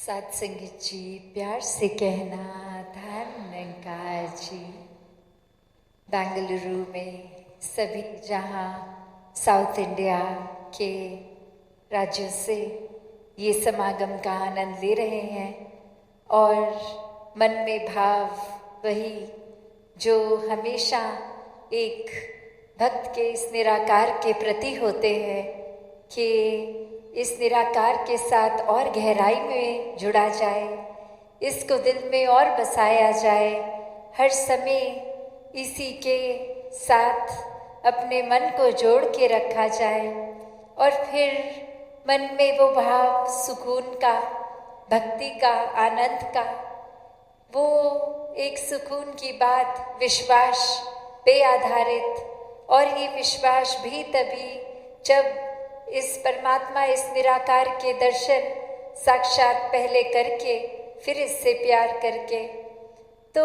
सत्संग जी, प्यार से कहना धन्यकार जी। बेंगलुरु में सभी जहाँ साउथ इंडिया के राज्यों से ये समागम का आनंद ले रहे हैं और मन में भाव वही जो हमेशा एक भक्त के इस निराकार के प्रति होते हैं कि इस निराकार के साथ और गहराई में जुड़ा जाए, इसको दिल में और बसाया जाए, हर समय इसी के साथ अपने मन को जोड़ के रखा जाए और फिर मन में वो भाव सुकून का, भक्ति का, आनंद का, वो एक सुकून की बात विश्वास पे आधारित। और ये विश्वास भी तभी जब इस परमात्मा, इस निराकार के दर्शन साक्षात पहले करके फिर इससे प्यार करके, तो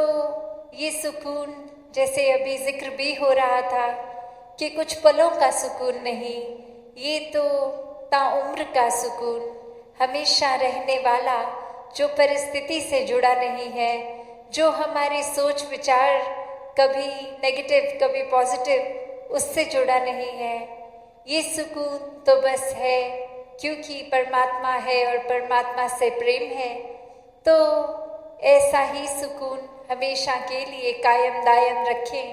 ये सुकून जैसे अभी जिक्र भी हो रहा था कि कुछ पलों का सुकून नहीं, ये तो ताउम्र का सुकून, हमेशा रहने वाला, जो परिस्थिति से जुड़ा नहीं है, जो हमारी सोच विचार कभी नेगेटिव कभी पॉजिटिव उससे जुड़ा नहीं है। ये सुकून तो बस है क्योंकि परमात्मा है और परमात्मा से प्रेम है, तो ऐसा ही सुकून हमेशा के लिए कायम दायम रखें।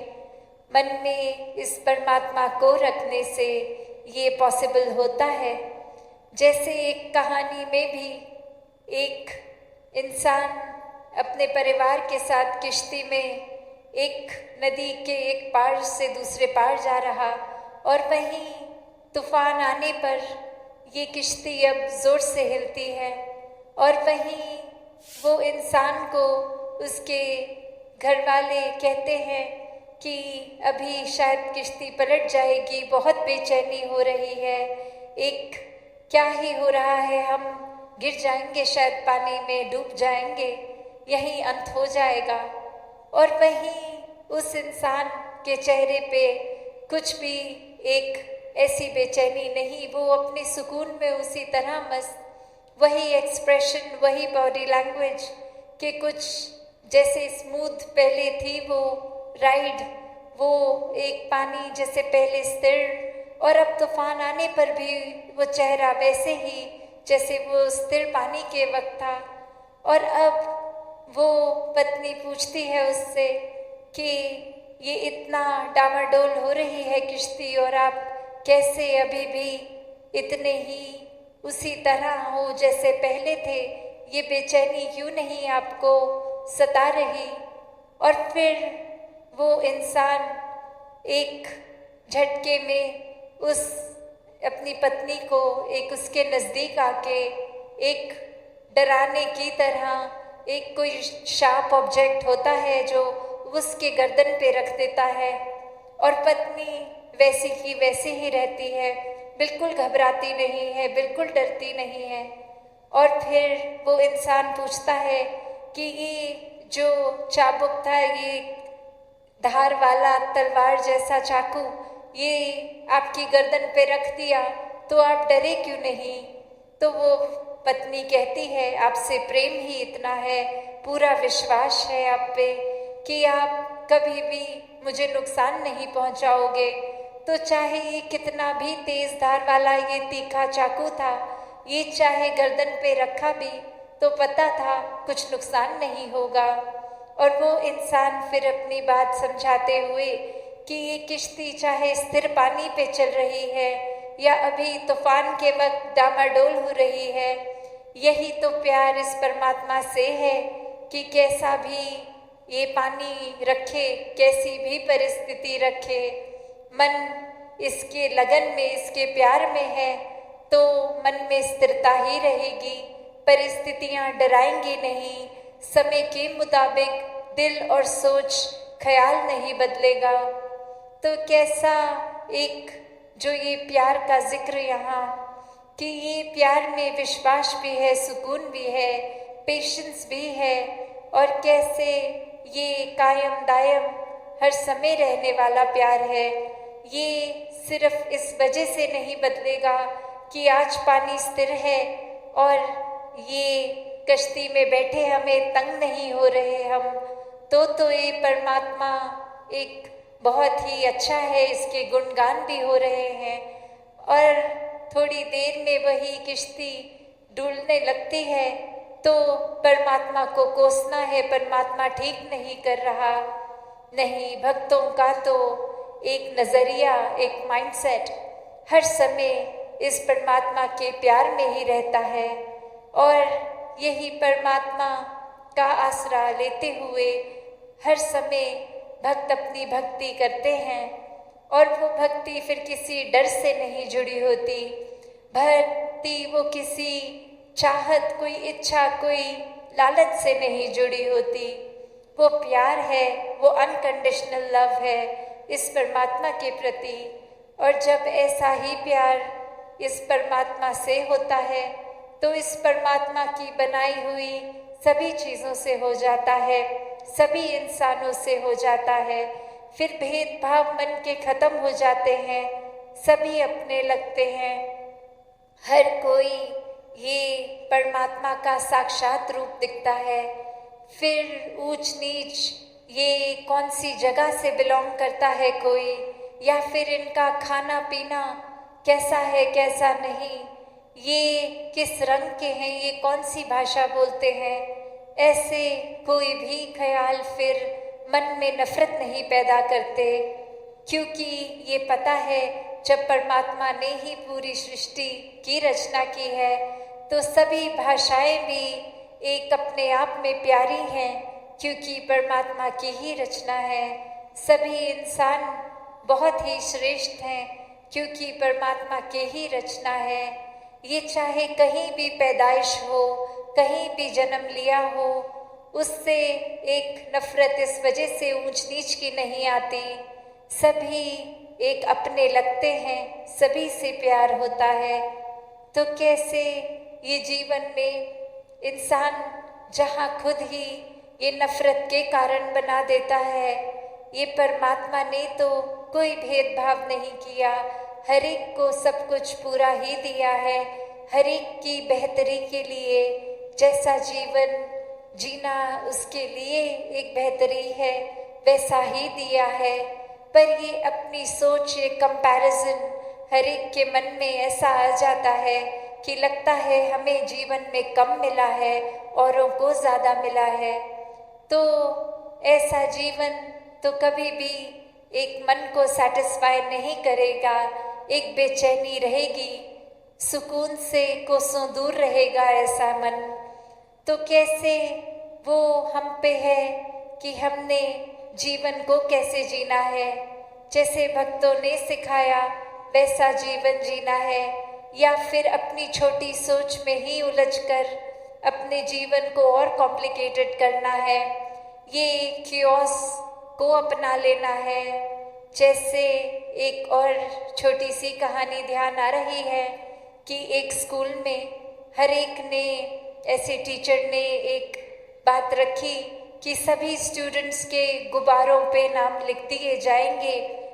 मन में इस परमात्मा को रखने से ये पॉसिबल होता है। जैसे एक कहानी में भी एक इंसान अपने परिवार के साथ किश्ती में एक नदी के एक पार से दूसरे पार जा रहा और वहीं तूफान आने पर ये किश्ती अब ज़ोर से हिलती है और वहीं वो इंसान को उसके घर वाले कहते हैं कि अभी शायद किश्ती पलट जाएगी, बहुत बेचैनी हो रही है, एक क्या ही हो रहा है, हम गिर जाएंगे, शायद पानी में डूब जाएंगे, यही अंत हो जाएगा। और वहीं उस इंसान के चेहरे पे कुछ भी एक ऐसी बेचैनी नहीं, वो अपने सुकून में उसी तरह मस्त, वही एक्सप्रेशन, वही बॉडी लैंग्वेज के कुछ जैसे स्मूथ पहले थी वो राइड, वो एक पानी जैसे पहले स्थिर, और अब तूफान आने पर भी वो चेहरा वैसे ही जैसे वो स्थिर पानी के वक्त था। और अब वो पत्नी पूछती है उससे कि ये इतना डामाडोल हो रही है किश्ती और आप कैसे अभी भी इतने ही उसी तरह हो जैसे पहले थे, ये बेचैनी क्यों नहीं आपको सता रही। और फिर वो इंसान एक झटके में उस अपनी पत्नी को एक उसके नज़दीक आके एक डराने की तरह एक कोई शार्प ऑब्जेक्ट होता है जो उसके गर्दन पे रख देता है और पत्नी वैसी की वैसी ही रहती है, बिल्कुल घबराती नहीं है, बिल्कुल डरती नहीं है। और फिर वो इंसान पूछता है कि ये जो चाबुक था, ये धार वाला तलवार जैसा चाकू, ये आपकी गर्दन पे रख दिया तो आप डरे क्यों नहीं? तो वो पत्नी कहती है, आपसे प्रेम ही इतना है, पूरा विश्वास है आप पे कि आप कभी भी मुझे नुकसान नहीं पहुंचाओगे। तो चाहे ये कितना भी तेज धार वाला ये तीखा चाकू था, ये चाहे गर्दन पे रखा भी तो पता था कुछ नुकसान नहीं होगा। और वो इंसान फिर अपनी बात समझाते हुए कि ये किश्ती चाहे स्थिर पानी पे चल रही है या अभी तूफान के वक्त डामाडोल हो रही है, यही तो प्यार इस परमात्मा से है कि कैसा भी ये पानी रखे, कैसी भी परिस्थिति रखे, मन इसके लगन में, इसके प्यार में है तो मन में स्थिरता ही रहेगी, परिस्थितियाँ डराएंगी नहीं, समय के मुताबिक दिल और सोच ख्याल नहीं बदलेगा। तो कैसा एक जो ये प्यार का जिक्र यहाँ कि ये प्यार में विश्वास भी है, सुकून भी है, पेशेंस भी है, और कैसे ये कायम दायम हर समय रहने वाला प्यार है। ये सिर्फ इस वजह से नहीं बदलेगा कि आज पानी स्थिर है और ये कश्ती में बैठे हमें तंग नहीं हो रहे हम, तो ये परमात्मा एक बहुत ही अच्छा है, इसके गुणगान भी हो रहे हैं। और थोड़ी देर में वही किश्ती डूबने लगती है तो परमात्मा को कोसना है, परमात्मा ठीक नहीं कर रहा। नहीं, भक्तों का तो एक नज़रिया, एक माइंडसेट हर समय इस परमात्मा के प्यार में ही रहता है और यही परमात्मा का आसरा लेते हुए हर समय भक्त अपनी भक्ति करते हैं। और वो भक्ति फिर किसी डर से नहीं जुड़ी होती, भक्ति वो किसी चाहत, कोई इच्छा, कोई लालच से नहीं जुड़ी होती। वो प्यार है, वो अनकंडीशनल लव है इस परमात्मा के प्रति। और जब ऐसा ही प्यार इस परमात्मा से होता है तो इस परमात्मा की बनाई हुई सभी चीज़ों से हो जाता है, सभी इंसानों से हो जाता है। फिर भेदभाव मन के खत्म हो जाते हैं, सभी अपने लगते हैं। हर कोई ये परमात्मा का साक्षात रूप दिखता है। फिर ऊंच नीच, ये कौन सी जगह से बिलोंग करता है कोई, या फिर इनका खाना पीना कैसा है कैसा नहीं, ये किस रंग के हैं, ये कौन सी भाषा बोलते हैं, ऐसे कोई भी ख्याल फिर मन में नफरत नहीं पैदा करते। क्योंकि ये पता है जब परमात्मा ने ही पूरी सृष्टि की रचना की है तो सभी भाषाएं भी एक अपने आप में प्यारी हैं, क्योंकि परमात्मा की ही रचना है। सभी इंसान बहुत ही श्रेष्ठ हैं क्योंकि परमात्मा के ही रचना है। ये चाहे कहीं भी पैदाइश हो, कहीं भी जन्म लिया हो, उससे एक नफरत इस वजह से ऊंच नीच की नहीं आती। सभी एक अपने लगते हैं, सभी से प्यार होता है। तो कैसे ये जीवन में इंसान जहाँ खुद ही ये नफरत के कारण बना देता है, ये परमात्मा ने तो कोई भेदभाव नहीं किया, हर एक को सब कुछ पूरा ही दिया है। हर एक की बेहतरी के लिए जैसा जीवन जीना उसके लिए एक बेहतरी है वैसा ही दिया है। पर ये अपनी सोच, ये कंपैरिजन हर एक के मन में ऐसा आ जाता है कि लगता है हमें जीवन में कम मिला है, औरों को ज़्यादा मिला है। तो ऐसा जीवन तो कभी भी एक मन को सेटिस्फाई नहीं करेगा, एक बेचैनी रहेगी, सुकून से कोसों दूर रहेगा ऐसा मन। तो कैसे वो हम पे है कि हमने जीवन को कैसे जीना है, जैसे भक्तों ने सिखाया वैसा जीवन जीना है, या फिर अपनी छोटी सोच में ही उलझकर अपने जीवन को और कॉम्प्लिकेटेड करना है, ये क्योस को अपना लेना है। जैसे एक और छोटी सी कहानी ध्यान आ रही है कि एक स्कूल में हर एक ने, ऐसे टीचर ने एक बात रखी कि सभी स्टूडेंट्स के गुब्बारों पे नाम लिख दिए जाएंगे,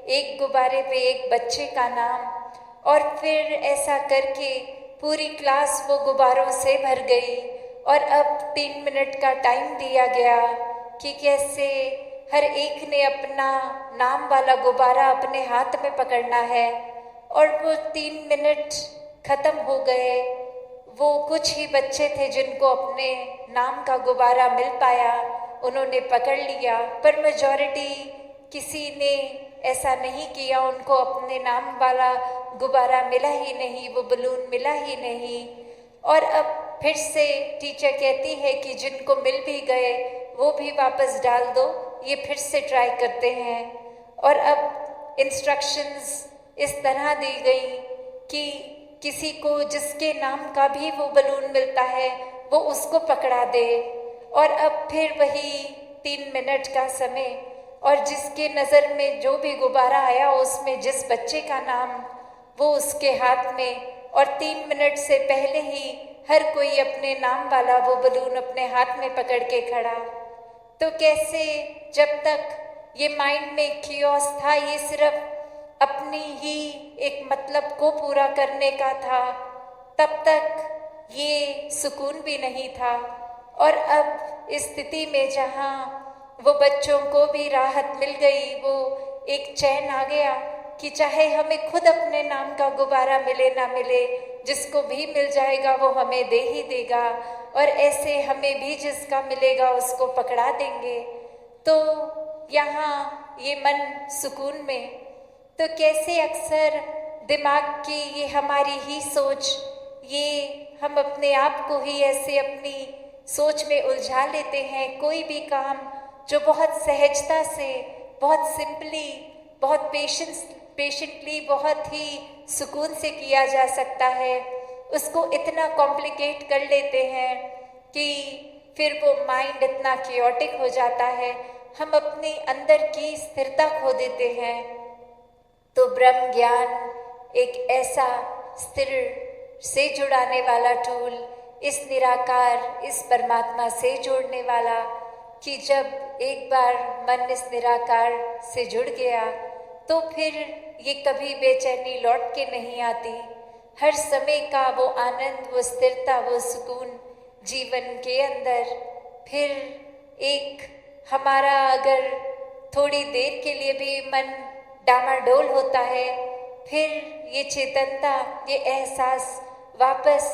एक गुब्बारे पे एक बच्चे का नाम। और फिर ऐसा करके पूरी क्लास वो गुब्बारों से भर गई और अब 3 मिनट का टाइम दिया गया कि कैसे हर एक ने अपना नाम वाला गुब्बारा अपने हाथ में पकड़ना है। और वो 3 मिनट खत्म हो गए। वो कुछ ही बच्चे थे जिनको अपने नाम का गुब्बारा मिल पाया, उन्होंने पकड़ लिया, पर मेजॉरिटी किसी ने ऐसा नहीं किया, उनको अपने नाम वाला गुब्बारा मिला ही नहीं, वो बलून मिला ही नहीं। और अब फिर से टीचर कहती है कि जिनको मिल भी गए वो भी वापस डाल दो, ये फिर से ट्राई करते हैं। और अब इंस्ट्रक्शंस इस तरह दी गई कि किसी को जिसके नाम का भी वो बलून मिलता है वो उसको पकड़ा दे। और अब फिर वही 3 मिनट का समय, और जिसके नज़र में जो भी गुब्बारा आया उसमें जिस बच्चे का नाम, वो उसके हाथ में। और 3 मिनट से पहले ही हर कोई अपने नाम वाला वो बलून अपने हाथ में पकड़ के खड़ा। तो कैसे जब तक ये माइंड में कियोस था, ये सिर्फ अपनी ही एक मतलब को पूरा करने का था, तब तक ये सुकून भी नहीं था। और अब इस स्थिति में जहाँ वो बच्चों को भी राहत मिल गई, वो एक चैन आ गया कि चाहे हमें खुद अपने नाम का गुब्बारा मिले ना मिले, जिसको भी मिल जाएगा वो हमें दे ही देगा, और ऐसे हमें भी जिसका मिलेगा उसको पकड़ा देंगे। तो यहाँ ये मन सुकून में, तो कैसे अक्सर दिमाग की ये हमारी ही सोच, ये हम अपने आप को ही ऐसे अपनी सोच में उलझा लेते हैं। कोई भी काम जो बहुत सहजता से, बहुत सिंपली, बहुत पेशेंटली, बहुत ही सुकून से किया जा सकता है, उसको इतना कॉम्प्लिकेट कर लेते हैं कि फिर वो माइंड इतना क्योटिक हो जाता है, हम अपने अंदर की स्थिरता खो देते हैं। तो ब्रह्म ज्ञान एक ऐसा स्थिर से जुड़ाने वाला टूल, इस निराकार, इस परमात्मा से जोड़ने वाला, कि जब एक बार मन इस निराकार से जुड़ गया तो फिर ये कभी बेचैनी लौट के नहीं आती। हर समय का वो आनंद, वो स्थिरता, वो सुकून जीवन के अंदर। फिर एक हमारा अगर थोड़ी देर के लिए भी मन डामाडोल होता है, फिर ये चेतनता, ये एहसास वापस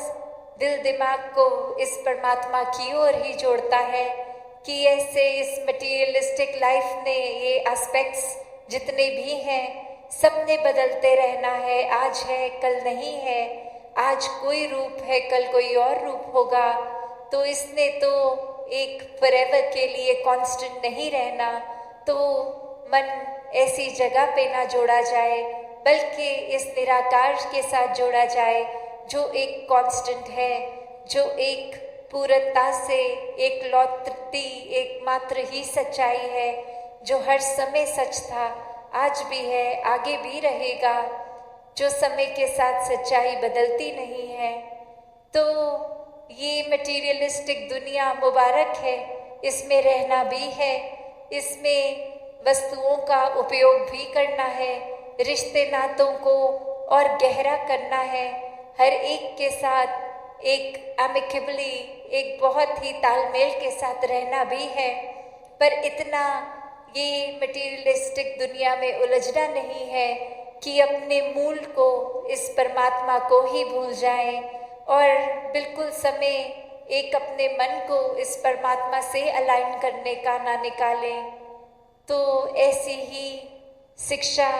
दिल दिमाग को इस परमात्मा की ओर ही जोड़ता है कि ऐसे इस मटीरियलिस्टिक लाइफ ने ये एस्पेक्ट्स जितने भी हैं, सबने बदलते रहना है। आज है, कल नहीं है। आज कोई रूप है, कल कोई और रूप होगा। तो इसने तो एक फॉरएवर के लिए कांस्टेंट नहीं रहना। तो मन ऐसी जगह पे ना जोड़ा जाए, बल्कि इस निराकार के साथ जोड़ा जाए जो एक कांस्टेंट है, जो एक पूर्णता से एक लौटती एकमात्र ही सच्चाई है, जो हर समय सच था, आज भी है, आगे भी रहेगा, जो समय के साथ सच्चाई बदलती नहीं है। तो ये मटीरियलिस्टिक दुनिया मुबारक है, इसमें रहना भी है, इसमें वस्तुओं का उपयोग भी करना है, रिश्ते नातों को और गहरा करना है, हर एक के साथ एक एमिकेबली, एक बहुत ही तालमेल के साथ रहना भी है। पर इतना ये मटीरियलिस्टिक दुनिया में उलझना नहीं है कि अपने मूल को, इस परमात्मा को ही भूल जाएं और बिल्कुल समय एक अपने मन को इस परमात्मा से अलाइन करने का ना निकालें। तो ऐसी ही शिक्षा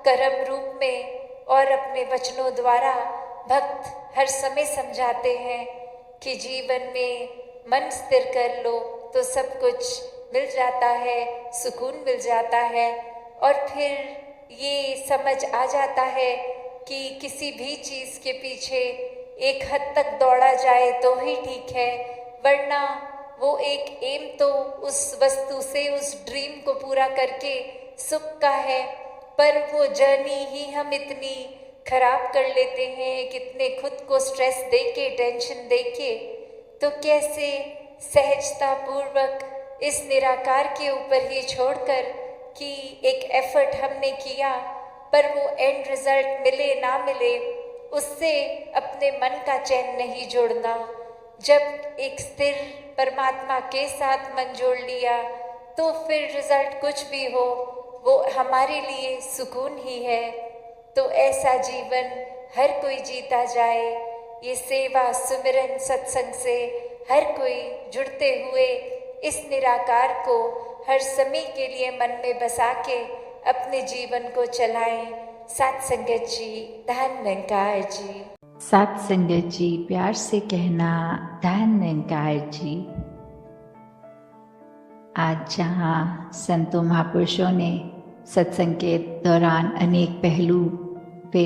कर्म रूप में और अपने वचनों द्वारा भक्त हर समय समझाते हैं कि जीवन में मन स्थिर कर लो तो सब कुछ मिल जाता है, सुकून मिल जाता है। और फिर ये समझ आ जाता है कि किसी भी चीज़ के पीछे एक हद तक दौड़ा जाए तो ही ठीक है, वरना वो एक एम तो उस वस्तु से, उस ड्रीम को पूरा करके सुख का है, पर वो जर्नी ही हम इतनी खराब कर लेते हैं, कितने खुद को स्ट्रेस देके, टेंशन देके। तो कैसे सहजता पूर्वक इस निराकार के ऊपर ही छोड़कर कि एक एफर्ट हमने किया, पर वो एंड रिजल्ट मिले ना मिले, उससे अपने मन का चैन नहीं जोड़ना। जब एक स्थिर परमात्मा के साथ मन जोड़ लिया तो फिर रिजल्ट कुछ भी हो वो हमारे लिए सुकून ही है। तो ऐसा जीवन हर कोई जीता जाए। ये सेवा, सुमिरन, सत्संग से हर कोई जुड़ते हुए इस निराकार को हर समय के लिए मन में बसा के अपने जीवन को चलाएं। सात संगत जी, धन निरंकार जी। सात संगत जी, प्यार से कहना धन निरंकार जी। आज जहाँ संतों महापुरुषों ने सत्संग के दौरान अनेक पहलू पे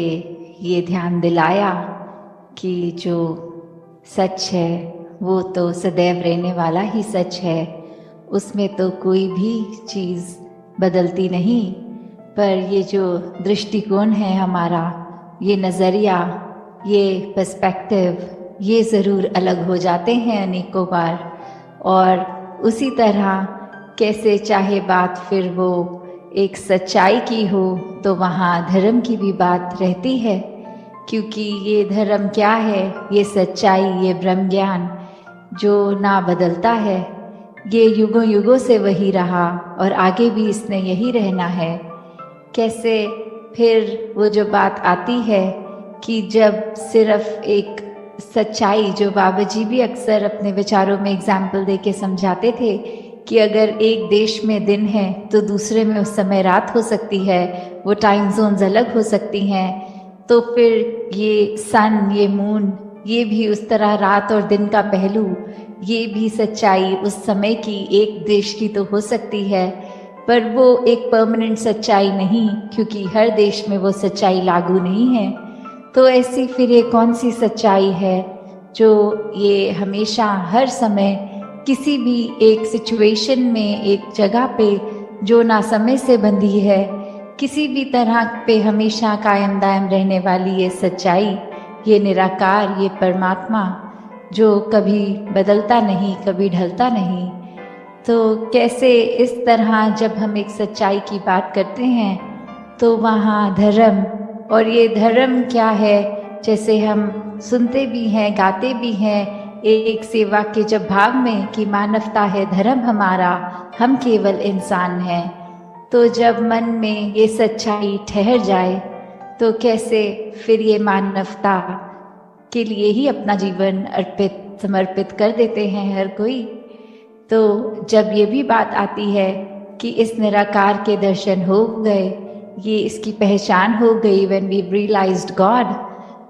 ये ध्यान दिलाया कि जो सच है वो तो सदैव रहने वाला ही सच है, उसमें तो कोई भी चीज़ बदलती नहीं। पर ये जो दृष्टिकोण है हमारा, ये नज़रिया, ये पर्सपेक्टिव, ये ज़रूर अलग हो जाते हैं अनेकों बार। और उसी तरह कैसे चाहे बात फिर वो एक सच्चाई की हो तो वहाँ धर्म की भी बात रहती है, क्योंकि ये धर्म क्या है, ये सच्चाई, ये ब्रह्म ज्ञान, जो ना बदलता है। ये युगों युगों से वही रहा और आगे भी इसने यही रहना है। कैसे फिर वो जो बात आती है कि जब सिर्फ एक सच्चाई, जो बाबा जी भी अक्सर अपने विचारों में एग्जाम्पल दे के समझाते थे कि अगर एक देश में दिन है तो दूसरे में उस समय रात हो सकती है, वो टाइम जोन्स अलग हो सकती हैं, तो फिर ये सन, ये मून, ये भी उस तरह रात और दिन का पहलू, ये भी सच्चाई उस समय की एक देश की तो हो सकती है, पर वो एक परमानेंट सच्चाई नहीं, क्योंकि हर देश में वो सच्चाई लागू नहीं है। तो ऐसी फिर ये कौन सी सच्चाई है जो ये हमेशा हर समय किसी भी एक सिचुएशन में, एक जगह पे, जो ना समय से बंधी है, किसी भी तरह पे हमेशा कायम दायम रहने वाली ये सच्चाई, ये निराकार, ये परमात्मा जो कभी बदलता नहीं, कभी ढलता नहीं। तो कैसे इस तरह जब हम एक सच्चाई की बात करते हैं तो वहाँ धर्म, और ये धर्म क्या है, जैसे हम सुनते भी हैं, गाते भी हैं एक सेवा के जब भाव में कि मानवता है धर्म हमारा, हम केवल इंसान हैं। तो जब मन में ये सच्चाई ठहर जाए तो कैसे फिर ये मानवता के लिए ही अपना जीवन अर्पित, समर्पित कर देते हैं हर कोई। तो जब ये भी बात आती है कि इस निराकार के दर्शन हो गए, ये इसकी पहचान हो गई, when we realized God,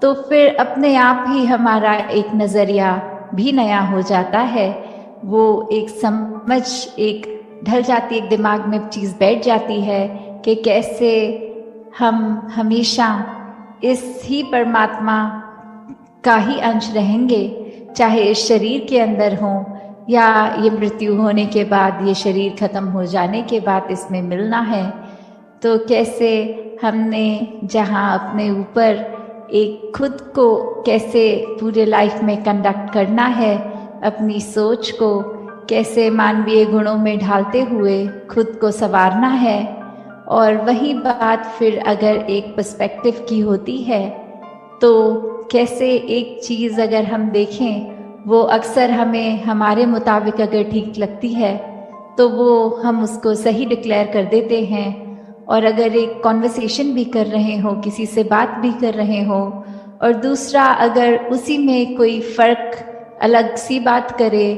तो फिर अपने आप ही हमारा एक नज़रिया भी नया हो जाता है। वो एक समझ एक ढल जाती, एक दिमाग में चीज़ बैठ जाती है कि कैसे हम हमेशा इस ही परमात्मा का ही अंश रहेंगे, चाहे इस शरीर के अंदर हो या ये मृत्यु होने के बाद, ये शरीर खत्म हो जाने के बाद इसमें मिलना है। तो कैसे हमने जहाँ अपने ऊपर एक खुद को कैसे पूरे लाइफ में कंडक्ट करना है, अपनी सोच को कैसे मानवीय गुणों में ढालते हुए खुद को संवारना है। और वही बात फिर अगर एक पर्सपेक्टिव की होती है तो कैसे एक चीज़ अगर हम देखें, वो अक्सर हमें हमारे मुताबिक अगर ठीक लगती है तो वो हम उसको सही डिक्लेयर कर देते हैं। और अगर एक कॉन्वर्सेशन भी कर रहे हो, किसी से बात भी कर रहे हो, और दूसरा अगर उसी में कोई फ़र्क अलग सी बात करे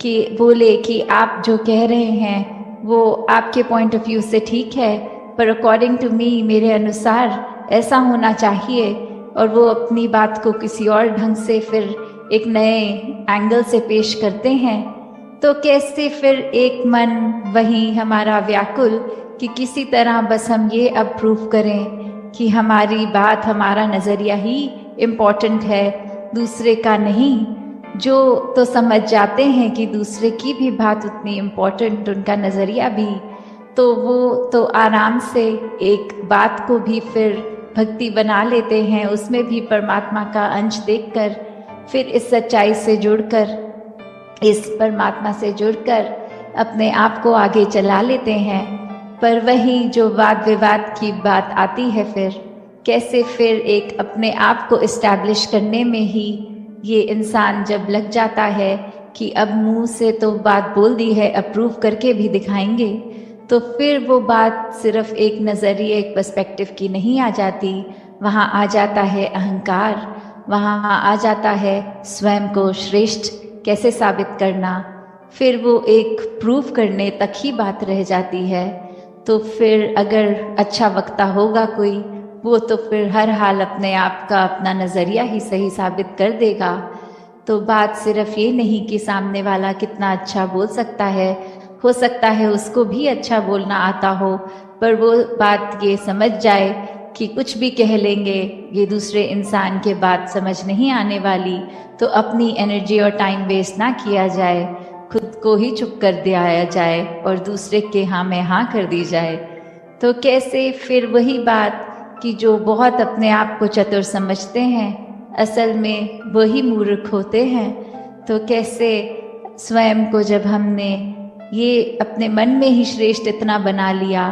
कि बोले कि आप जो कह रहे हैं वो आपके पॉइंट ऑफ व्यू से ठीक है, पर अकॉर्डिंग टू मी, मेरे अनुसार ऐसा होना चाहिए, और वो अपनी बात को किसी और ढंग से फिर एक नए एंगल से पेश करते हैं, तो कैसे फिर एक मन वही हमारा व्याकुल कि किसी तरह बस हम ये अब प्रूव करें कि हमारी बात, हमारा नज़रिया ही इम्पॉर्टेंट है, दूसरे का नहीं। जो तो समझ जाते हैं कि दूसरे की भी बात उतनी इम्पॉर्टेंट, उनका नज़रिया भी, तो वो तो आराम से एक बात को भी फिर भक्ति बना लेते हैं, उसमें भी परमात्मा का अंश देखकर, फिर इस सच्चाई से जुड़कर, इस परमात्मा से जुड़कर अपने आप को आगे चला लेते हैं। पर वही जो वाद विवाद की बात आती है, फिर कैसे फिर एक अपने आप को इस्टेब्लिश करने में ही ये इंसान जब लग जाता है कि अब मुंह से तो बात बोल दी है, अप्रूव करके भी दिखाएंगे, तो फिर वो बात सिर्फ एक नज़रिए, एक पर्सपेक्टिव की नहीं आ जाती, वहाँ आ जाता है अहंकार, वहाँ आ जाता है स्वयं को श्रेष्ठ कैसे साबित करना, फिर वो एक प्रूफ करने तक ही बात रह जाती है। तो फिर अगर अच्छा वक्ता होगा कोई, वो तो फिर हर हाल अपने आप का अपना नज़रिया ही सही साबित कर देगा। तो बात सिर्फ ये नहीं कि सामने वाला कितना अच्छा बोल सकता है, हो सकता है उसको भी अच्छा बोलना आता हो, पर वो बात ये समझ जाए कि कुछ भी कह लेंगे, ये दूसरे इंसान के बात समझ नहीं आने वाली, तो अपनी एनर्जी और टाइम वेस्ट ना किया जाए, खुद को ही चुप कर दिया जाए और दूसरे के हाँ में हाँ कर दी जाए। तो कैसे फिर वही बात कि जो बहुत अपने आप को चतुर समझते हैं, असल में वही मूर्ख होते हैं। तो कैसे स्वयं को जब हमने ये अपने मन में ही श्रेष्ठ इतना बना लिया,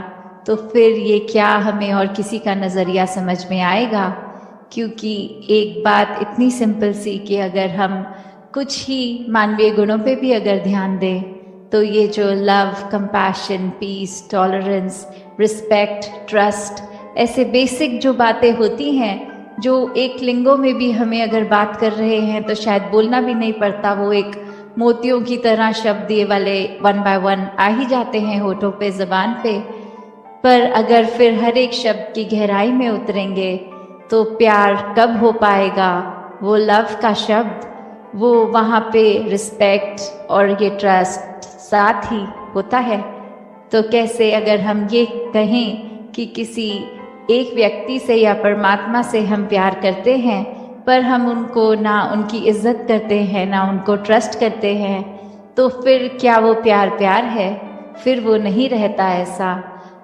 तो फिर ये क्या हमें और किसी का नज़रिया समझ में आएगा। क्योंकि एक बात इतनी सिंपल सी कि अगर हम कुछ ही मानवीय गुणों पे भी अगर ध्यान दें तो ये जो love, compassion, peace, tolerance, respect, trust, ऐसे बेसिक जो बातें होती हैं, जो एक लिंगों में भी हमें अगर बात कर रहे हैं तो शायद बोलना भी नहीं पड़ता, वो एक मोतियों की तरह शब्द ये वाले 1 by 1 आ ही जाते हैं होठों पे, ज़बान पे। पर अगर फिर हर एक शब्द की गहराई में उतरेंगे तो प्यार कब हो पाएगा, वो लव का शब्द, वो वहाँ पे रिस्पेक्ट और ये ट्रस्ट साथ ही होता है। तो कैसे अगर हम ये कहें कि किसी एक व्यक्ति से या परमात्मा से हम प्यार करते हैं, पर हम उनको ना उनकी इज्जत करते हैं, ना उनको ट्रस्ट करते हैं, तो फिर क्या वो प्यार प्यार है? फिर वो नहीं रहता ऐसा।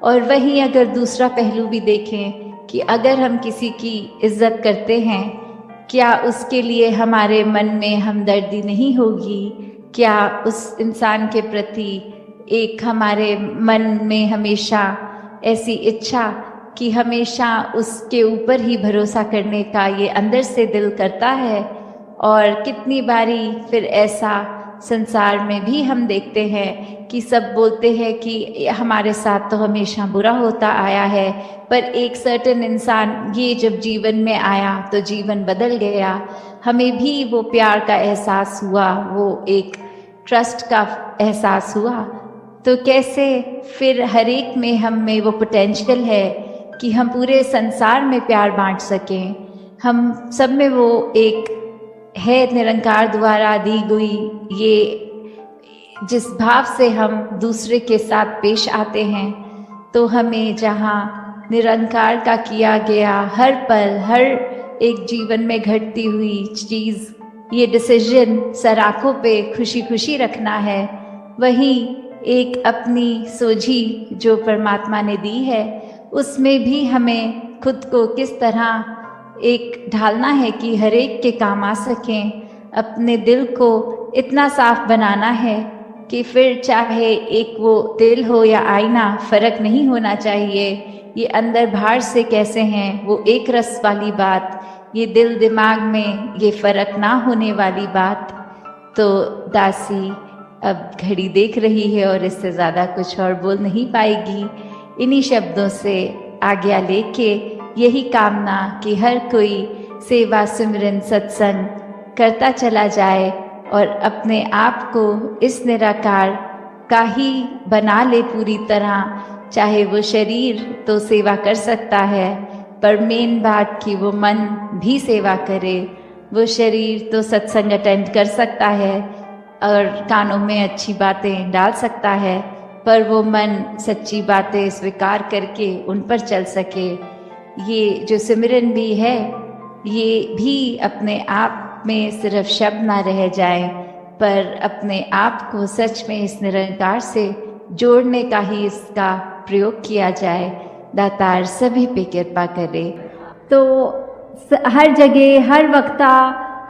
और वहीं अगर दूसरा पहलू भी देखें कि अगर हम किसी की इज्जत करते हैं, क्या उसके लिए हमारे मन में हमदर्दी नहीं होगी? क्या उस इंसान के प्रति एक हमारे मन में हमेशा ऐसी इच्छा कि हमेशा उसके ऊपर ही भरोसा करने का ये अंदर से दिल करता है? और कितनी बारी फिर ऐसा संसार में भी हम देखते हैं कि सब बोलते हैं कि हमारे साथ तो हमेशा बुरा होता आया है, पर एक सर्टेन इंसान ये जब जीवन में आया तो जीवन बदल गया, हमें भी वो प्यार का एहसास हुआ, वो एक ट्रस्ट का एहसास हुआ। तो कैसे फिर हर एक में हम में वो पोटेंशियल है कि हम पूरे संसार में प्यार बांट सकें। हम सब में वो एक है निरंकार द्वारा दी गई ये जिस भाव से हम दूसरे के साथ पेश आते हैं, तो हमें जहाँ निरंकार का किया गया हर पल, हर एक जीवन में घटती हुई चीज़, ये डिसीजन सराखों पे खुशी खुशी रखना है। वहीं एक अपनी सोझी जो परमात्मा ने दी है, उसमें भी हमें खुद को किस तरह एक ढालना है कि हर एक के काम आ सकें। अपने दिल को इतना साफ बनाना है कि फिर चाहे एक वो दिल हो या आईना, फर्क नहीं होना चाहिए। ये अंदर बाहर से कैसे हैं, वो एक रस वाली बात, ये दिल दिमाग में ये फर्क ना होने वाली बात। तो दासी अब घड़ी देख रही है और इससे ज़्यादा कुछ और बोल नहीं पाएगी। इन्हीं शब्दों से आज्ञा लेके यही कामना कि हर कोई सेवा, सिमरन, सत्संग करता चला जाए और अपने आप को इस निराकार का ही बना ले पूरी तरह। चाहे वो शरीर तो सेवा कर सकता है, पर मेन बात कि वो मन भी सेवा करे। वो शरीर तो सत्संग अटेंड कर सकता है और कानों में अच्छी बातें डाल सकता है, पर वो मन सच्ची बातें स्वीकार करके उन पर चल सके। ये जो सिमरन भी है, ये भी अपने आप में सिर्फ शब्द ना रह जाए, पर अपने आप को सच में इस निरंकार से जोड़ने का ही इसका प्रयोग किया जाए। दातार सभी पे कृपा करे। तो हर जगह, हर वक्ता,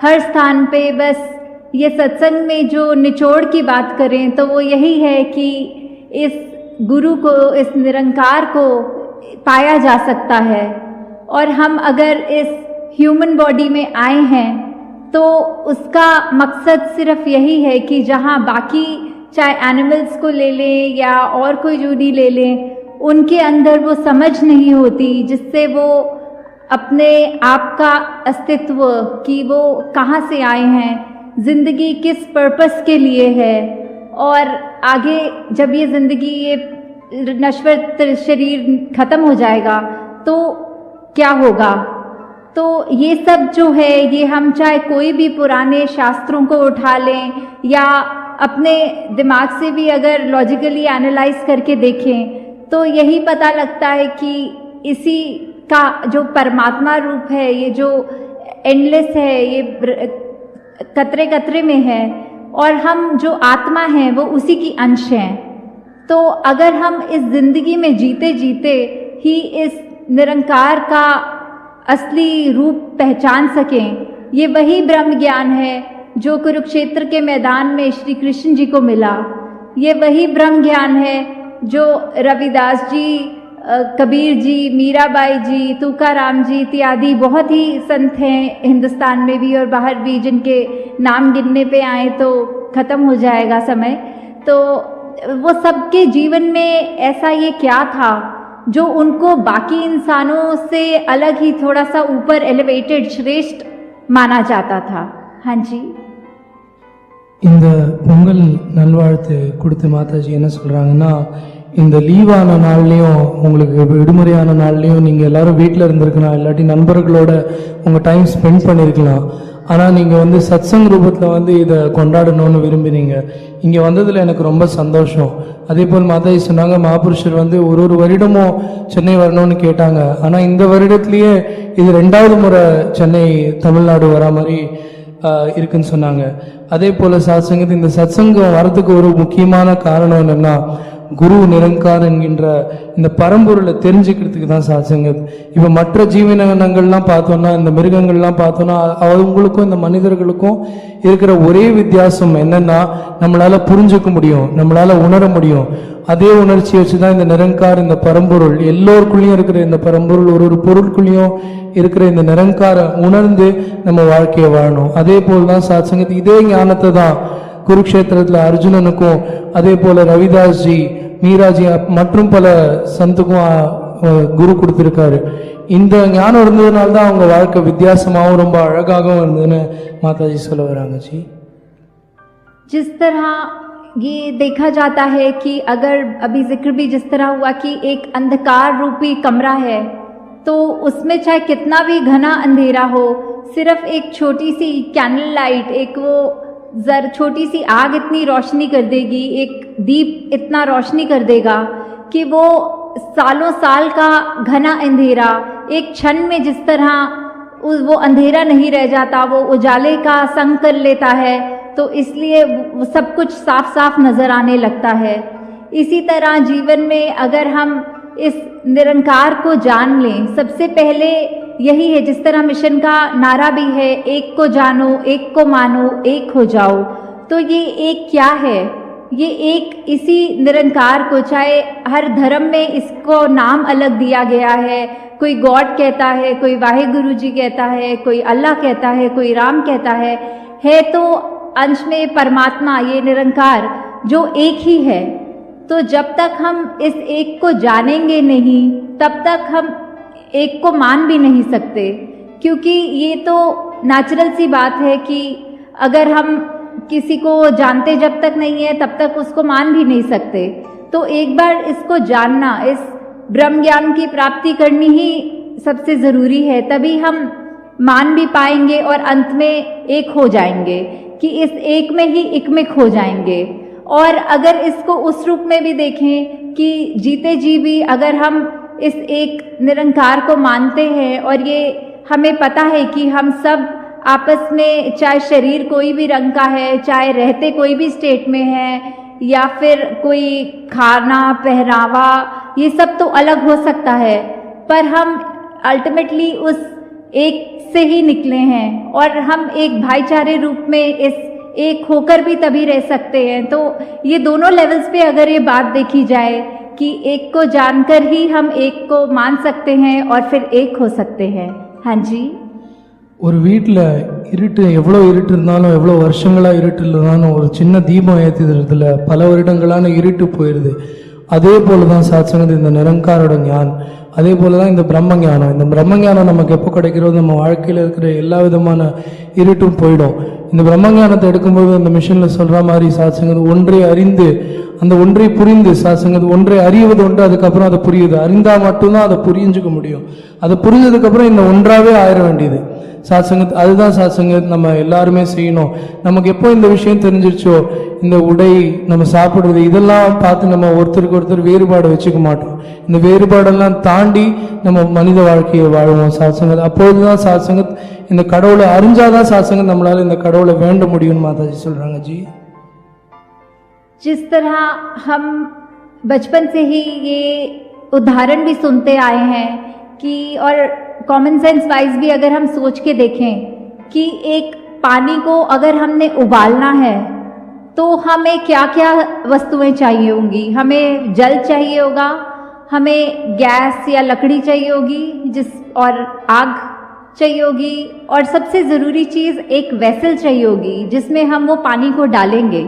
हर स्थान पे बस ये सत्संग में जो निचोड़ की बात करें तो वो यही है कि इस गुरु को, इस निरंकार को पाया जा सकता है। और हम अगर इस ह्यूमन बॉडी में आए हैं तो उसका मकसद सिर्फ यही है कि जहाँ बाकी चाहे एनिमल्स को ले लें या और कोई जूनी ले लें, उनके अंदर वो समझ नहीं होती, जिससे वो अपने आप का अस्तित्व कि वो कहाँ से आए हैं, ज़िंदगी किस पर्पस के लिए है, और आगे जब ये ज़िंदगी, ये नश्वर शरीर ख़त्म हो जाएगा तो क्या होगा। तो ये सब जो है, ये हम चाहे कोई भी पुराने शास्त्रों को उठा लें या अपने दिमाग से भी अगर लॉजिकली एनालाइज करके देखें तो यही पता लगता है कि इसी का जो परमात्मा रूप है, ये जो एंडलेस है, ये कतरे कतरे में है, और हम जो आत्मा हैं वो उसी की अंश हैं। तो अगर हम इस जिंदगी में जीते जीते ही इस निरंकार का असली रूप पहचान सकें, ये वही ब्रह्म ज्ञान है जो कुरुक्षेत्र के मैदान में श्री कृष्ण जी को मिला। ये वही ब्रह्म ज्ञान है जो रविदास जी कबीर जी, मीराबाई जी, तुकाराम जी इत्यादि बहुत ही संत हैं हिंदुस्तान में भी और बाहर भी, जिनके नाम गिनने पे आए तो ख़त्म हो जाएगा समय। तो वो सबके जीवन में ऐसा ये क्या था जो उनको बाकी इंसानों से अलग ही थोड़ा सा ऊपर एलिवेटेड, श्रेष्ठ माना जाता था। हाँ जी। இந்த பொங்கல் நல்வாழ்த்து கொடுத்து மாதாஜி என்ன சொல்கிறாங்கன்னா, இந்த லீவான நாள்லேயும் உங்களுக்கு விடுமுறையான நாள்லேயும் நீங்கள் எல்லோரும் வீட்டில் இருந்திருக்கலாம், இல்லாட்டி நண்பர்களோட உங்கள் டைம் ஸ்பெண்ட் பண்ணியிருக்கலாம். ஆனால் நீங்கள் வந்து சத்சங் ரூபத்தில் வந்து இதை கொண்டாடணும்னு விரும்பினீங்க. இங்கே வந்ததில் எனக்கு ரொம்ப சந்தோஷம். அதே போல் மாதாஜி சொன்னாங்க, மகாபுருஷர் வந்து ஒரு வருடமும் சென்னை வரணும்னு கேட்டாங்க. ஆனால் இந்த வருடத்துலேயே இது 2வது முறை சென்னை தமிழ்நாடு வரா மாதிரி இருக்குன்னு சொன்னாங்க. அதே போல் சாத்சங்கத்து இந்த சத்சங்கம் வரதுக்கு ஒரு முக்கியமான காரணம் என்னென்னா, குரு நிரங்கார் என்கின்ற இந்த பரம்பொருளை தெரிஞ்சுக்கிறதுக்கு தான் சாத்சங்கத். இப்போ மற்ற ஜீவனங்கள்லாம் பார்த்தோன்னா, இந்த மிருகங்கள்லாம் பார்த்தோன்னா, அவங்களுக்கும் இந்த மனிதர்களுக்கும் இருக்கிற ஒரே வித்தியாசம் என்னன்னா, நம்மளால புரிஞ்சுக்க முடியும், நம்மளால உணர முடியும். அதே உணர்ச்சி வச்சு தான் இந்த நிரங்கார், இந்த பரம்பொருள், எல்லோருக்குள்ளேயும் இருக்கிற இந்த பரம்பொருள், ஒரு பொருட்குள்ளேயும் இருக்கிற இந்த நிரங்கார உணர்ந்து நம்ம வாழ்க்கையை வாழணும். அதே போல் தான் சாத்சங்கத் இதே ஞானத்தை தான் குருக்ஷேத்திரத்தில் அர்ஜுனனுக்கும், அதே போல ரவிதாஸ் ஜி, மீராஜி மற்றும் பல சந்துக்கும் குரு கொடுத்துருக்காரு. இந்த ஞானம் இருந்ததுனால தான் அவங்க வாழ்க்கை வித்தியாசமாகவும் ரொம்ப அழகாகவும் இருந்ததுன்னு மாதாஜி சொல்ல வராங்க जी। जिस तरह ये देखा जाता है कि अगर अभी जिक्र भी जिस तरह हुआ कि एक अंधकार रूपी कमरा है, तो उसमें चाहे कितना भी घना अंधेरा हो, सिर्फ एक छोटी सी कैंडल लाइट, एक वो छोटी सी आग इतनी रोशनी कर देगी, एक दीप इतना रोशनी कर देगा कि वो सालों साल का घना अंधेरा एक क्षण में जिस तरह वो अंधेरा नहीं रह जाता, वो उजाले का संग कर लेता है। तो इसलिए सब कुछ साफ साफ नज़र आने लगता है। इसी तरह जीवन में अगर हम इस निरंकार को जान लें, सबसे पहले यही है, जिस तरह मिशन का नारा भी है, एक को जानो, एक को मानो, एक हो जाओ। तो ये एक क्या है? ये एक इसी निरंकार को, चाहे हर धर्म में इसको नाम अलग दिया गया है, कोई गॉड कहता है, कोई वाहेगुरु जी कहता है, कोई अल्लाह कहता है, कोई राम कहता है तो अंश में परमात्मा, ये निरंकार जो एक ही है। तो जब तक हम इस एक को जानेंगे नहीं, तब तक हम एक को मान भी नहीं सकते, क्योंकि ये तो नेचुरल सी बात है कि अगर हम किसी को जानते जब तक नहीं है, तब तक उसको मान भी नहीं सकते। तो एक बार इसको जानना, इस ब्रह्म ज्ञान की प्राप्ति करनी ही सबसे ज़रूरी है, तभी हम मान भी पाएंगे और अंत में एक हो जाएंगे, कि इस एक में ही इकमिक हो जाएंगे। और अगर इसको उस रूप में भी देखें कि जीते जी भी अगर हम इस एक निरंकार को मानते हैं और ये हमें पता है कि हम सब आपस में, चाहे शरीर कोई भी रंग का है, चाहे रहते कोई भी स्टेट में है, या फिर कोई खाना पहनावा, ये सब तो अलग हो सकता है, पर हम अल्टीमेटली उस एक से ही निकले हैं और हम एक भाईचारे रूप में इस एक होकर भी तभी रह सकते हैं। तो ये दोनों लेवल्स पे अगर ये बात देखी जाए कि एक को जानकर ही हम एक को मान सकते हैं और फिर एक हो सकते हैं। हाँ जी। ஒரு வீட்டில் இருட்டு, எவ்வளோ இருட்டு இருந்தாலும், எவ்வளோ வருஷங்களாக இருட்டு இருந்தாலும், ஒரு சின்ன தீபம் ஏற்றுறதுல பல வருடங்களான இருட்டு போயிடுது. அதே போல தான் சாத்சங்கத்து இந்த நிரங்காரோட ஞானம், அதே போல தான் இந்த பிரம்ம ஞானம். இந்த பிரம்ம ஞானம் நமக்கு எப்போ கிடைக்கிறதோ நம்ம வாழ்க்கையில் இருக்கிற எல்லா விதமான இருட்டும் போயிடும். இந்த பிரம்ம ஞானத்தை எடுக்கும்போது அந்த மிஷனில் சொல்கிற மாதிரி சாத்சங்கத்து ஒன்றை அறிந்து, அந்த ஒன்றை புரிந்து, சாத்சங்கத்து ஒன்றை அறிவது உண்டு, அதுக்கப்புறம் அதை புரியுது. அறிந்தால் மட்டும்தான் அதை புரிஞ்சுக்க முடியும். அதை புரிஞ்சதுக்கப்புறம் இந்த ஒன்றாவே ஆயிட வேண்டியது சாத்சங்கத். அதுதான் சாத்சங்கத் நம்ம எல்லாருமே செய்யணும். நமக்கு எப்போ இந்த விஷயம் தெரிஞ்சிருச்சோ, இந்த உடை, நம்ம சாப்பிட்றது, இதெல்லாம் பார்த்து நம்ம ஒருத்தருக்கு ஒருத்தர் வேறுபாடு வச்சுக்க மாட்டோம். இந்த வேறுபாடெல்லாம் தாண்டி நம்ம மனித வாழ்க்கையை வாழுவோம் சாத்சங்கத். அப்போதுதான் சாத்சங்கத் இந்த கடவுளை அறிஞ்சாதான் சாத்சங்கத் நம்மளால இந்த கடவுளை வேண்ட முடியும்னு மாதாஜி சொல்றாங்க जी। जिस तरह हम बचपन से ही ये उदाहरण भी सुनते आए हैं कि, और कॉमन सेंस वाइज भी अगर हम सोच के देखें कि एक पानी को अगर हमने उबालना है तो हमें क्या क्या वस्तुएं चाहिए होंगी। हमें जल चाहिए होगा, हमें गैस या लकड़ी चाहिए होगी और आग चाहिए होगी, और सबसे ज़रूरी चीज़ एक वेसल चाहिए होगी जिसमें हम वो पानी को डालेंगे।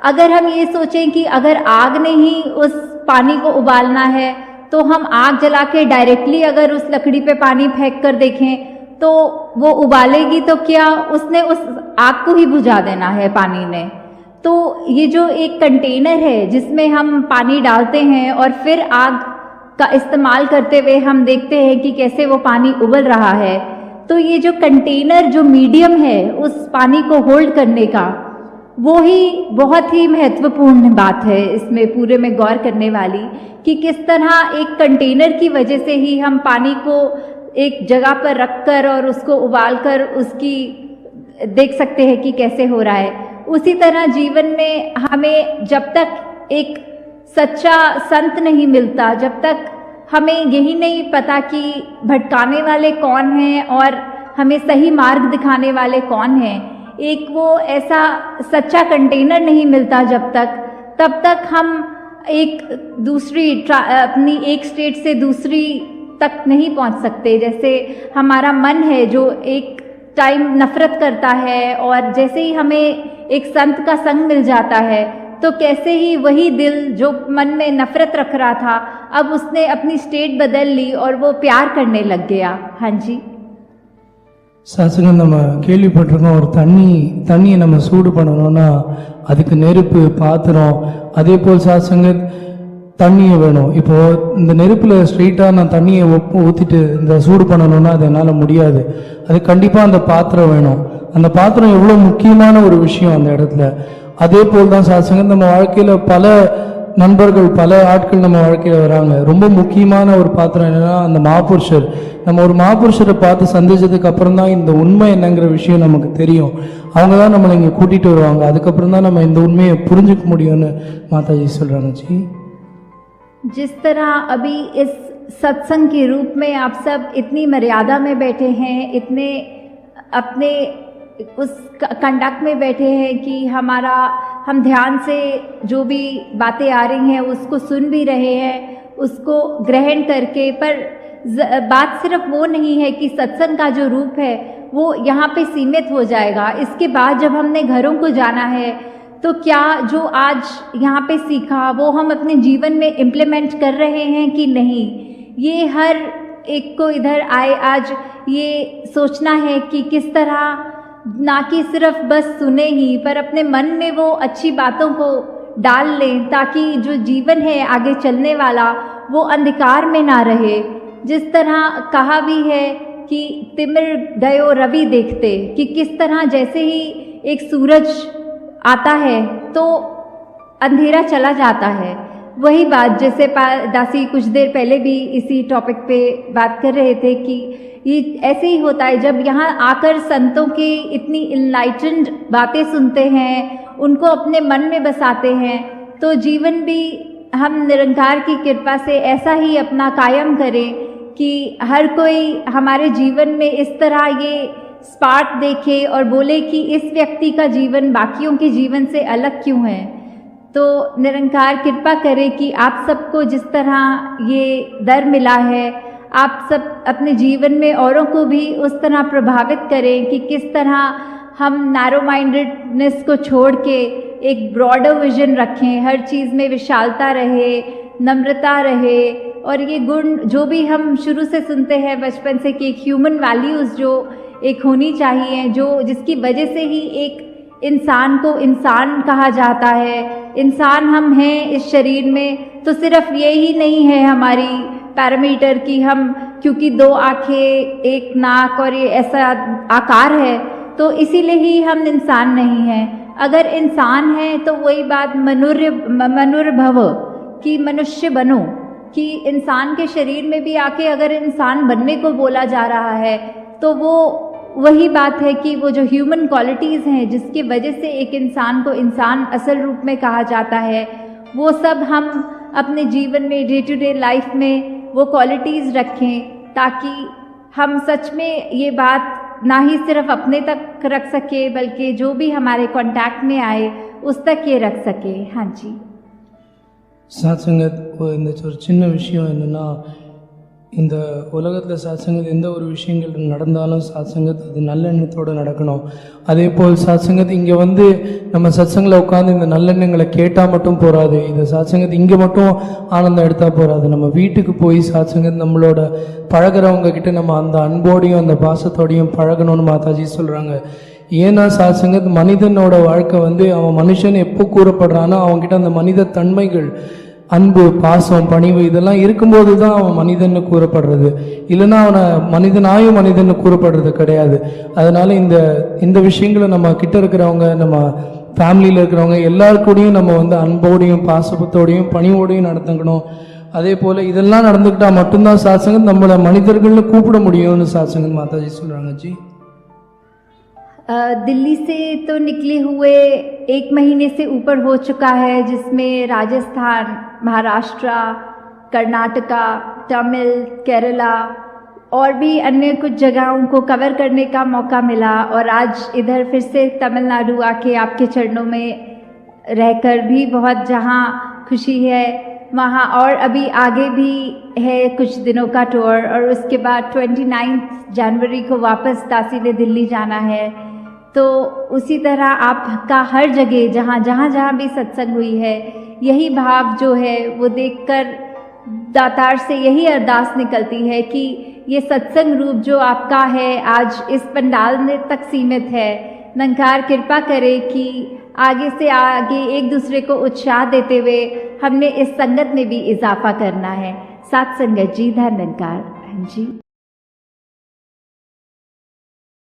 अगर हम ये सोचें कि अगर आग ने ही उस पानी को उबालना है तो हम आग जला के डायरेक्टली अगर उस लकड़ी पे पानी फेंक कर देखें तो वो उबालेगी तो क्या, उसने उस आग को ही बुझा देना है पानी ने। तो ये जो एक कंटेनर है जिसमें हम पानी डालते हैं और फिर आग का इस्तेमाल करते हुए हम देखते हैं कि कैसे वो पानी उबल रहा है, तो ये जो कंटेनर जो मीडियम है उस पानी को होल्ड करने का, वो ही बहुत ही महत्वपूर्ण बात है इसमें पूरे में गौर करने वाली, कि किस तरह एक कंटेनर की वजह से ही हम पानी को एक जगह पर रखकर और उसको उबालकर उसकी देख सकते हैं कि कैसे हो रहा है। उसी तरह जीवन में हमें जब तक एक सच्चा संत नहीं मिलता, जब तक हमें यही नहीं पता कि भटकाने वाले कौन हैं और हमें सही मार्ग दिखाने वाले कौन हैं, एक वो ऐसा सच्चा कंटेनर नहीं मिलता जब तक, तब तक हम एक दूसरी अपनी एक स्टेट से दूसरी तक नहीं पहुंच सकते। जैसे हमारा मन है जो एक टाइम नफरत करता है और जैसे ही हमें एक संत का संग मिल जाता है तो कैसे ही वही दिल जो मन में नफरत रख रहा था अब उसने अपनी स्टेट बदल ली और वो प्यार करने लग गया। हाँ जी, சாசுங்க நம்ம கேள்விப்பட்டிருக்கோம், ஒரு தண்ணியை நம்ம சூடு பண்ணணும்னா அதுக்கு நெருப்பு, பாத்திரம், அதே போல் சாசுங்க தண்ணியை வேணும். இப்போ இந்த நெருப்பில் ஸ்ட்ரெயிட்டாக நான் தண்ணியை ஊற்றிட்டு இந்த சூடு பண்ணணும்னா அது என்னால் முடியாது. அது கண்டிப்பாக அந்த பாத்திரம் வேணும். அந்த பாத்திரம் எவ்வளோ முக்கியமான ஒரு விஷயம் அந்த இடத்துல. அதே போல் தான் சாசுங்க நம்ம வாழ்க்கையில் பல நண்பர்கள், பல ஆட்கள் நம்ம வாழ்க்கையில் வராங்க. ரொம்ப முக்கியமான ஒரு பாத்திரம் என்னன்னா அந்த மாபுருஷர். நம்ம ஒரு மாபுருஷரை பார்த்து சந்திச்சதுக்கு அப்புறம் தான் இந்த உண்மை என்னங்கிற விஷயம் நமக்கு தெரியும். அவங்க தான் நம்மளை இங்கே கூட்டிகிட்டு வருவாங்க. அதுக்கப்புறம் தான் நம்ம இந்த உண்மையை புரிஞ்சுக்க முடியும்னு மாதாஜி சொல்கிறாங்க जी। जिस तरह अभी इस सत्संग के रूप में आप सब इतनी मर्यादा में बैठे हैं, इतने अपने उस कंडक्ट में बैठे हैं कि हम ध्यान से जो भी बातें आ रही हैं उसको सुन भी रहे हैं, उसको ग्रहण करके, पर बात सिर्फ वो नहीं है कि सत्संग का जो रूप है वो यहाँ पे सीमित हो जाएगा। इसके बाद जब हमने घरों को जाना है तो क्या जो आज यहाँ पे सीखा वो हम अपने जीवन में इम्प्लीमेंट कर रहे हैं कि नहीं, ये हर एक को इधर आए आज ये सोचना है कि किस तरह ना कि सिर्फ बस सुने ही पर अपने मन में वो अच्छी बातों को डाल लें ताकि जो जीवन है आगे चलने वाला वो अंधकार में ना रहे। जिस तरह कहा भी है कि तिमिर गयो रवि देखते, कि किस तरह जैसे ही एक सूरज आता है तो अंधेरा चला जाता है। वही बात जैसे दासी कुछ देर पहले भी इसी टॉपिक पे बात कर रहे थे कि ये ऐसे ही होता है जब यहाँ आकर संतों की इतनी इनलाइटेंड बातें सुनते हैं, उनको अपने मन में बसाते हैं, तो जीवन भी हम निरंकार की कृपा से ऐसा ही अपना कायम करें कि हर कोई हमारे जीवन में इस तरह ये स्पार्क देखे और बोले कि इस व्यक्ति का जीवन बाकियों के जीवन से अलग क्यों है। तो निरंकार कृपा करे कि आप सबको जिस तरह ये दर मिला है आप सब अपने जीवन में औरों को भी उस तरह प्रभावित करें कि किस तरह हम नैरो माइंडेडनेस को छोड़ के एक ब्रॉडर विजन रखें, हर चीज़ में विशालता रहे, नम्रता रहे, और ये गुण जो भी हम शुरू से सुनते हैं बचपन से कि ह्यूमन वैल्यूज़ जो एक होनी चाहिए, जो जिसकी वजह से ही एक इंसान को इंसान कहा जाता है। इंसान हम हैं इस शरीर में, तो सिर्फ ये ही नहीं है हमारी पैरामीटर कि हम क्योंकि 2 आँखें, 1 नाक और ये ऐसा आकार है तो इसीलिए ही हम इंसान नहीं हैं। अगर इंसान है तो वही बात मनुर्भव कि मनुष्य बनो, कि इंसान के शरीर में भी आके अगर इंसान बनने को बोला जा रहा है तो वो वही बात है कि वो जो ह्यूमन क्वालिटीज़ हैं जिसकी वजह से एक इंसान को इंसान असल रूप में कहा जाता है, वो सब हम अपने जीवन में डे टू डे लाइफ में वो क्वालिटीज़ रखें ताकि हम सच में ये बात ना ही सिर्फ अपने तक रख सके बल्कि जो भी हमारे कांटेक्ट में आए उस तक ये रख सके। हाँ जी। சாத்சங்கத் இந்த ஒரு சின்ன விஷயம் என்னென்னா, இந்த உலகத்தில் சாத்சங்கத் எந்த ஒரு விஷயங்கள் நடந்தாலும் சாத்சங்கத் அது நல்லெண்ணத்தோடு நடக்கணும். அதே போல் சாத்சங்கத் இங்கே வந்து நம்ம சத்சங்கில் உட்காந்து இந்த நல்லெண்ணங்களை கேட்டால் மட்டும் போகாது. இந்த சாத்சங்கத் இங்கே மட்டும் ஆனந்தம் எடுத்தால் போகாது. நம்ம வீட்டுக்கு போய் சாத்சங்கத் நம்மளோட பழகிறவங்க கிட்ட நம்ம அந்த அன்போடையும் அந்த பாசத்தோடையும் பழகணும்னு மாதாஜி சொல்கிறாங்க. ஏன்னா சாத்சங்கத் மனிதனோட வாழ்க்கை வந்து அவன் மனுஷன் எப்போ கூறப்படுறானோ அவன்கிட்ட அந்த மனித தன்மைகள், அன்பு, பாசம், பணிவு இதெல்லாம் இருக்கும்போது தான் அவன் மனிதன்னு கூறப்படுறது. இல்லைன்னா அவனை மனிதனாயும் மனிதன்னு கூறப்படுறது கிடையாது. அதனால இந்த விஷயங்களை நம்ம கிட்ட இருக்கிறவங்க, நம்ம ஃபேமிலியில் இருக்கிறவங்க எல்லாருக்கூடையும் நம்ம வந்து அன்போடையும் பாசத்தோடையும் பணிவோடையும் நடந்துக்கணும். அதே போல் இதெல்லாம் நடந்துக்கிட்டால் மட்டும்தான் சாத்சங்கத் நம்மளை மனிதர்கள்னு கூப்பிட முடியும்னு சாத்சங்கத் மாதாஜி சொல்கிறாங்க. ஜி, दिल्ली से तो निकले हुए 1 महीने से ऊपर हो चुका है, जिसमें राजस्थान, महाराष्ट्र, कर्नाटका, तमिल, केरला और भी अन्य कुछ जगहों को कवर करने का मौका मिला। और आज इधर फिर से तमिलनाडु आके आपके चरणों में रहकर भी बहुत जहाँ खुशी है वहाँ, और अभी आगे भी है कुछ दिनों का टूर, और उसके बाद 29 जनवरी को वापस दासी ने दिल्ली जाना है। तो उसी तरह आपका हर जगह जहाँ भी सत्संग हुई है, यही भाव जो है वो देखकर दातार से यही अरदास निकलती है कि ये सत्संग रूप जो आपका है आज इस पंडाल में तक सीमित है। निरंकार कृपा करे कि आगे से आगे एक दूसरे को उत्साह देते हुए हमने इस संगत में भी इजाफा करना है। साथ संगत जी, धन निरंकार जी।